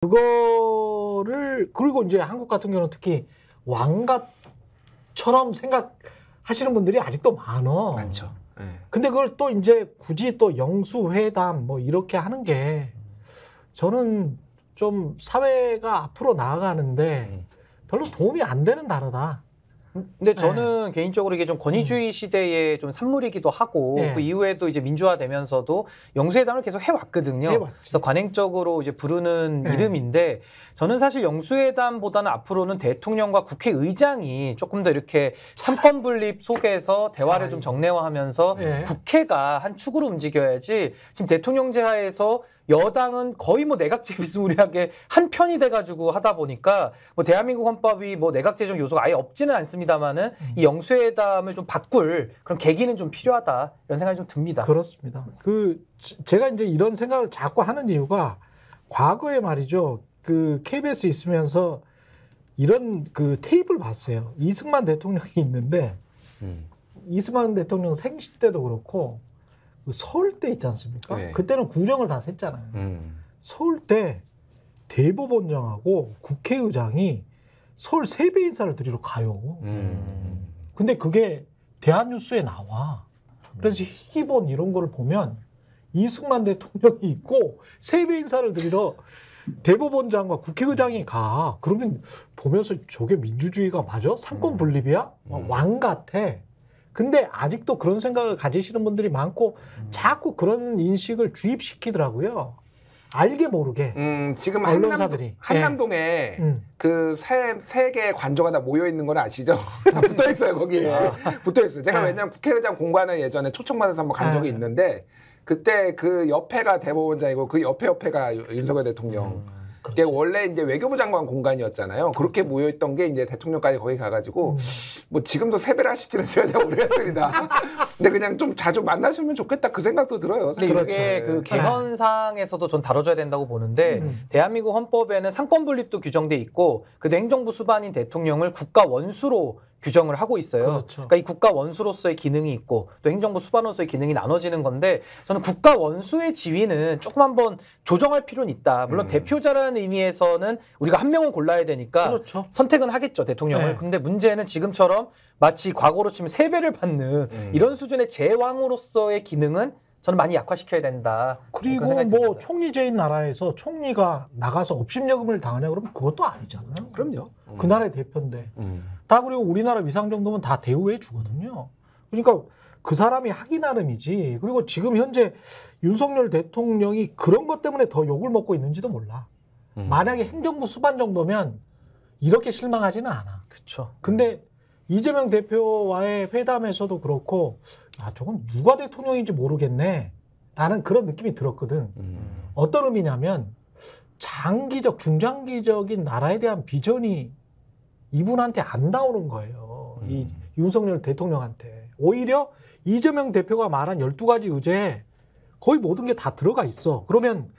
그거를 그리고 이제 한국 같은 경우는 특히 왕가처럼 생각하시는 분들이 아직도 많죠. 네. 근데 그걸 또 이제 굳이 또 영수회담 뭐 이렇게 하는 게 저는 좀 사회가 앞으로 나아가는데 별로 도움이 안 되는 단어다. 근데 저는 개인적으로 이게 좀 권위주의 시대의 좀 산물이기도 하고 그 이후에도 이제 민주화되면서도 영수회담을 계속 해왔거든요. 그래서 관행적으로 이제 부르는 이름인데 저는 사실 영수회담보다는 앞으로는 대통령과 국회의장이 조금 더 이렇게 삼권 분립 속에서 대화를 좀 정례화하면서 국회가 한 축으로 움직여야지 지금 대통령제 하에서 여당은 거의 뭐 내각제 비스무리하게 한 편이 돼가지고 하다 보니까 뭐 대한민국 헌법이 뭐 내각제적 요소가 아예 없지는 않습니다만은 이 영수회담을 좀 바꿀 그런 계기는 좀 필요하다 이런 생각이 좀 듭니다. 그렇습니다. 제가 이제 이런 생각을 자꾸 하는 이유가 과거에 말이죠. 그 KBS 있으면서 이런 그 테이프를 봤어요. 이승만 대통령이 있는데 이승만 대통령 생시 때도 그렇고 서울대 있지 않습니까? 네. 그때는 구정을 다 셌잖아요. 서울대 대법원장하고 국회의장이 서울 세배 인사를 드리러 가요. 근데 그게 대한뉴스에 나와. 그래서 희기본 이런 거를 보면 이승만 대통령이 있고 세배 인사를 드리러 대법원장과 국회의장이 가. 그러면 보면서 저게 민주주의가 맞아? 삼권 분립이야? 왕 같아. 근데 아직도 그런 생각을 가지시는 분들이 많고 자꾸 그런 인식을 주입시키더라고요. 알게 모르게. 지금 언론사들이. 한남동에 그 세 개의 관저가 다 모여 있는 건 아시죠? 다 붙어 있어요, 거기에. 붙어 있어요. 제가 왜냐면 국회의장 공관을 예전에 초청받아서 한번 간 적이 있는데 그때 그 옆에가 대법원장이고 그 옆에가 윤석열 대통령. 그게 원래 이제 외교부 장관 공간이었잖아요. 그렇게 모여있던 게 이제 대통령까지 거기 가가지고 뭐 지금도 세배를 하실지는 제가 잘 모르겠습니다. 근데 그냥 좀 자주 만나시면 좋겠다 그 생각도 들어요. 근데 이게 그 개헌상에서도 전 다뤄줘야 된다고 보는데 대한민국 헌법에는 상권 분립도 규정돼 있고 그래도 행정부 수반인 대통령을 국가 원수로 규정을 하고 있어요. 그렇죠. 그러니까 이 국가 원수로서의 기능이 있고 또 행정부 수반으로서의 기능이 나눠지는 건데 저는 국가 원수의 지위는 조금 한번 조정할 필요는 있다. 물론 대표자라는 의미에서는 우리가 한 명은 골라야 되니까 그렇죠. 선택은 하겠죠, 대통령을. 근데 문제는 지금처럼 마치 과거로 치면 세배를 받는 이런 수준의 제왕으로서의 기능은 저는 많이 약화시켜야 된다. 그리고 뭐 총리제인 나라에서 총리가 나가서 업신여금을 당하냐 그러면 그것도 아니잖아요. 그럼요. 그 나라의 대표인데. 다 그리고 우리나라 위상 정도면 다 대우해 주거든요. 그러니까 그 사람이 하기 나름이지. 그리고 지금 현재 윤석열 대통령이 그런 것 때문에 더 욕을 먹고 있는지도 몰라. 만약에 행정부 수반 정도면 이렇게 실망하지는 않아. 그렇죠. 근데 이재명 대표와의 회담에서도 그렇고 저건 누가 대통령인지 모르겠네 라는 그런 느낌이 들었거든. 어떤 의미냐면 장기적, 중장기적인 나라에 대한 비전이 이분한테 안 나오는 거예요. 이 윤석열 대통령한테. 오히려 이재명 대표가 말한 12가지 의제에 거의 모든 게 다 들어가 있어. 그러면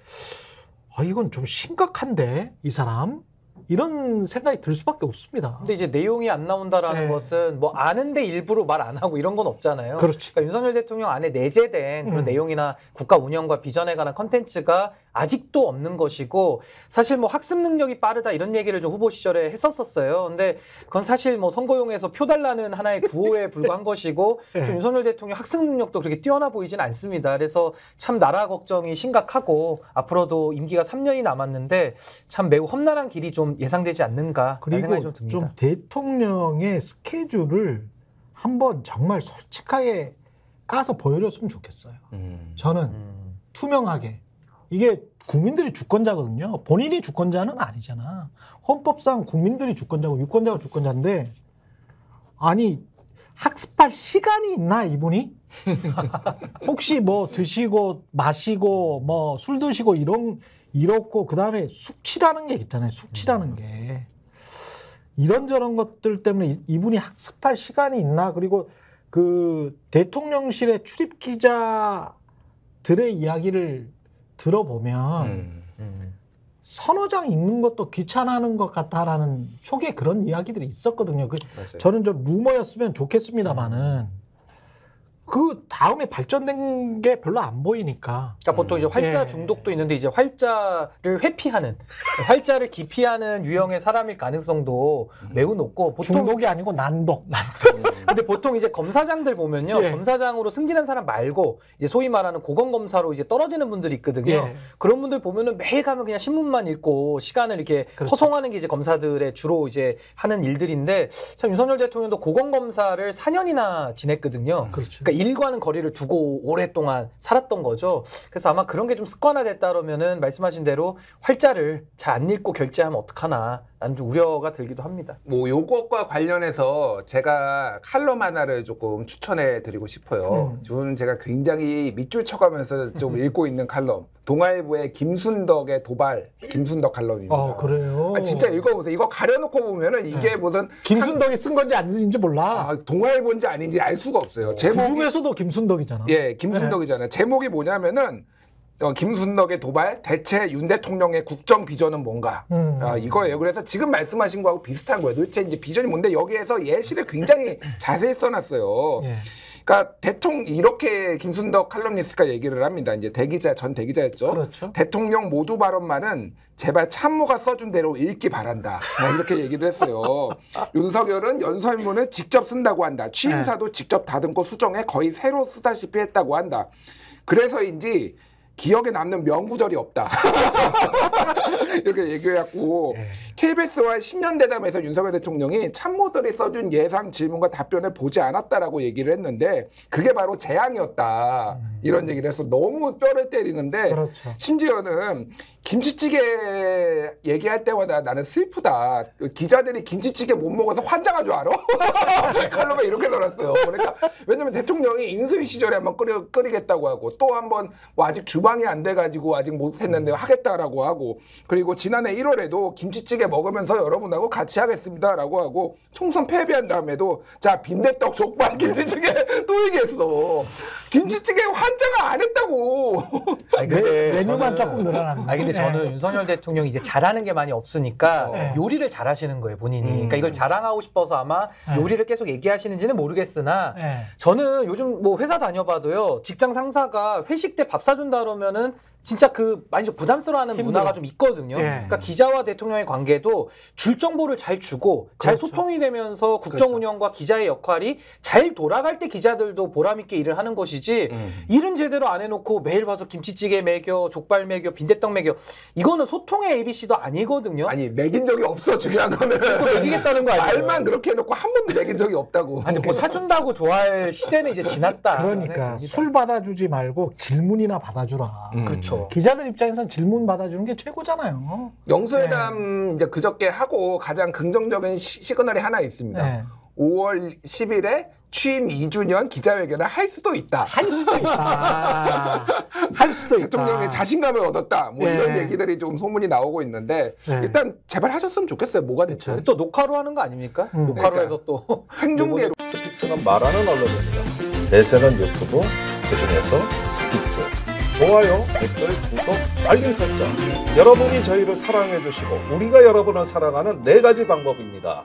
이건 좀 심각한데 이 사람? 이런 생각이 들 수밖에 없습니다. 근데 이제 내용이 안 나온다라는 것은 뭐 아는데 일부러 말 안 하고 이런 건 없잖아요. 그렇지. 그러니까 윤석열 대통령 안에 내재된 그런 내용이나 국가 운영과 비전에 관한 컨텐츠가 아직도 없는 것이고 사실 뭐 학습 능력이 빠르다 이런 얘기를 좀 후보 시절에 했었어요. 근데 그건 사실 뭐 선거용에서 표 달라는 하나의 구호에 불과한 것이고 좀 윤석열 대통령 학습 능력도 그렇게 뛰어나 보이진 않습니다. 그래서 참 나라 걱정이 심각하고 앞으로도 임기가 3년이 남았는데 참 매우 험난한 길이 좀 예상되지 않는가 그런 생각이 좀 듭니다. 좀 대통령의 스케줄을 한번 정말 솔직하게 까서 보여줬으면 좋겠어요. 저는 투명하게. 이게 국민들이 주권자거든요. 본인이 주권자는 아니잖아. 헌법상 국민들이 주권자고 유권자가 주권자인데 아니 학습할 시간이 있나 이분이? 혹시 뭐 드시고 마시고 뭐 술 드시고 이렇고 그다음에 숙취라는 게 있잖아요. 숙취라는 게. 이런저런 것들 때문에 이분이 학습할 시간이 있나? 그리고 그 대통령실의 출입 기자들의 이야기를 들어보면 서너 장 읽는 것도 귀찮아하는 것 같다라는 초기에 그런 이야기들이 있었거든요. 저는 좀 루머였으면 좋겠습니다만은 그 다음에 발전된 게 별로 안 보이니까. 그러니까 보통 이제 활자 중독도 있는데 이제 활자를 회피하는, 활자를 기피하는 유형의 사람일 가능성도 매우 높고 보통 중독이 아니고 난독. 근데 보통 이제 검사장들 보면요, 검사장으로 승진한 사람 말고 이제 소위 말하는 고검 검사로 이제 떨어지는 분들이 있거든요. 그런 분들 보면은 매일 가면 그냥 신문만 읽고 시간을 이렇게 허송하는 게 이제 검사들의 주로 이제 하는 일들인데 참 윤석열 대통령도 고검 검사를 4년이나 지냈거든요. 그러니까 일과는 거리를 두고 오랫동안 살았던 거죠. 그래서 아마 그런 게 좀 습관화됐다 그러면은 말씀하신 대로 활자를 잘 안 읽고 결제하면 어떡하나 라는 좀 우려가 들기도 합니다. 뭐 요것과 관련해서 제가 칼럼 하나를 조금 추천해 드리고 싶어요. 저는 제가 굉장히 밑줄 쳐가면서 좀 읽고 있는 칼럼. 동아일보의 김순덕의 도발, 김순덕 칼럼입니다. 아, 그래요? 진짜 읽어보세요. 이거 가려놓고 보면은 이게 무슨 김순덕이 쓴 건지 안 쓴지 몰라. 동아일보인지 아닌지 알 수가 없어요. 제목이, 그 중에서도 김순덕이잖아. 예, 김순덕이잖아요. 제목이 뭐냐면은 김순덕의 도발, 대체 윤 대통령의 국정 비전은 뭔가? 이거예요. 그래서 지금 말씀하신 거하고 비슷한 거예요. 도대체 이제 비전이 뭔데 여기에서 예시를 굉장히 자세히 써놨어요. 그러니까 이렇게 김순덕 칼럼니스트가 얘기를 합니다. 이제 전 대기자였죠. 그렇죠. 대통령 모두 발언만은 제발 참모가 써준 대로 읽기 바란다. 이렇게 얘기를 했어요. 윤석열은 연설문을 직접 쓴다고 한다. 취임사도 직접 다듬고 수정해 거의 새로 쓰다시피 했다고 한다. 그래서인지 기억에 남는 명구절이 없다. 이렇게 얘기해갖고 KBS와 신년대담에서 윤석열 대통령이 참모들이 써준 예상 질문과 답변을 보지 않았다라고 얘기를 했는데 그게 바로 재앙이었다. 이런 얘기를 해서 너무 뼈를 때리는데 심지어는 김치찌개 얘기할 때마다 나는 슬프다. 기자들이 김치찌개 못 먹어서 환장한 줄 알아? 칼럼에 이렇게 넣어놨어요. 그러니까 왜냐면 대통령이 인수위 시절에 한번 끓이겠다고 하고 또 한번 뭐 아직 주방이 안 돼가지고 아직 못했는데 하겠다라고 하고 그리고 지난해 1월에도 김치찌개 먹으면서 여러분하고 같이 하겠습니다라고 하고 총선 패배한 다음에도 자 빈대떡 족발 김치찌개 또 얘기했어. 김치찌개 환장을 안 했다고. 메뉴만 조금 늘어났는데. 근데 저는 윤석열 대통령이 이제 잘하는 게 많이 없으니까 요리를 잘하시는 거예요, 본인이. 그러니까 이걸 자랑하고 싶어서 아마 요리를 계속 얘기하시는지는 모르겠으나 저는 요즘 뭐 회사 다녀봐도요, 직장 상사가 회식 때 밥 사준다 그러면은 진짜 그 많이 좀 부담스러워하는 문화가 좀 있거든요. 그러니까 기자와 대통령의 관계도 줄 정보를 잘 주고 잘 소통이 되면서 국정 운영과 기자의 역할이 잘 돌아갈 때 기자들도 보람 있게 일을 하는 것이지 일은 제대로 안 해놓고 매일 봐서 김치찌개 먹여, 족발 먹여, 빈대떡 먹여 이거는 소통의 ABC도 아니거든요. 아니 먹인 적이 없어. 중요한 거는 또 먹이겠다는 거 아니에요? 말만 그렇게 해놓고 한 번도 먹인 적이 없다고. 아니 뭐 사준다고 좋아할 시대는 이제 지났다. 그러니까 술 받아주지 말고 질문이나 받아주라. 그렇죠. 기자들 입장에선 질문 받아주는 게 최고잖아요. 영수회담 이제 그저께 하고 가장 긍정적인 시그널이 하나 있습니다. 5월 10일에 취임 2주년 기자회견을 할 수도 있다. 할 수도 있다. 할 수도 있다. 대통령의 자신감을 얻었다. 뭐 이런 얘기들이 좀 소문이 나오고 있는데 일단 제발 하셨으면 좋겠어요. 뭐가 됐죠. 또 녹화로 하는 거 아닙니까? 녹화로 해서 또 생중계로. 스픽스는 말하는 언론입니다. 대세는 유튜브, 그중에서 스픽스. 좋아요, 댓글, 구독, 알림 설정. 여러분이 저희를 사랑해 주시고 우리가 여러분을 사랑하는 4가지 방법입니다.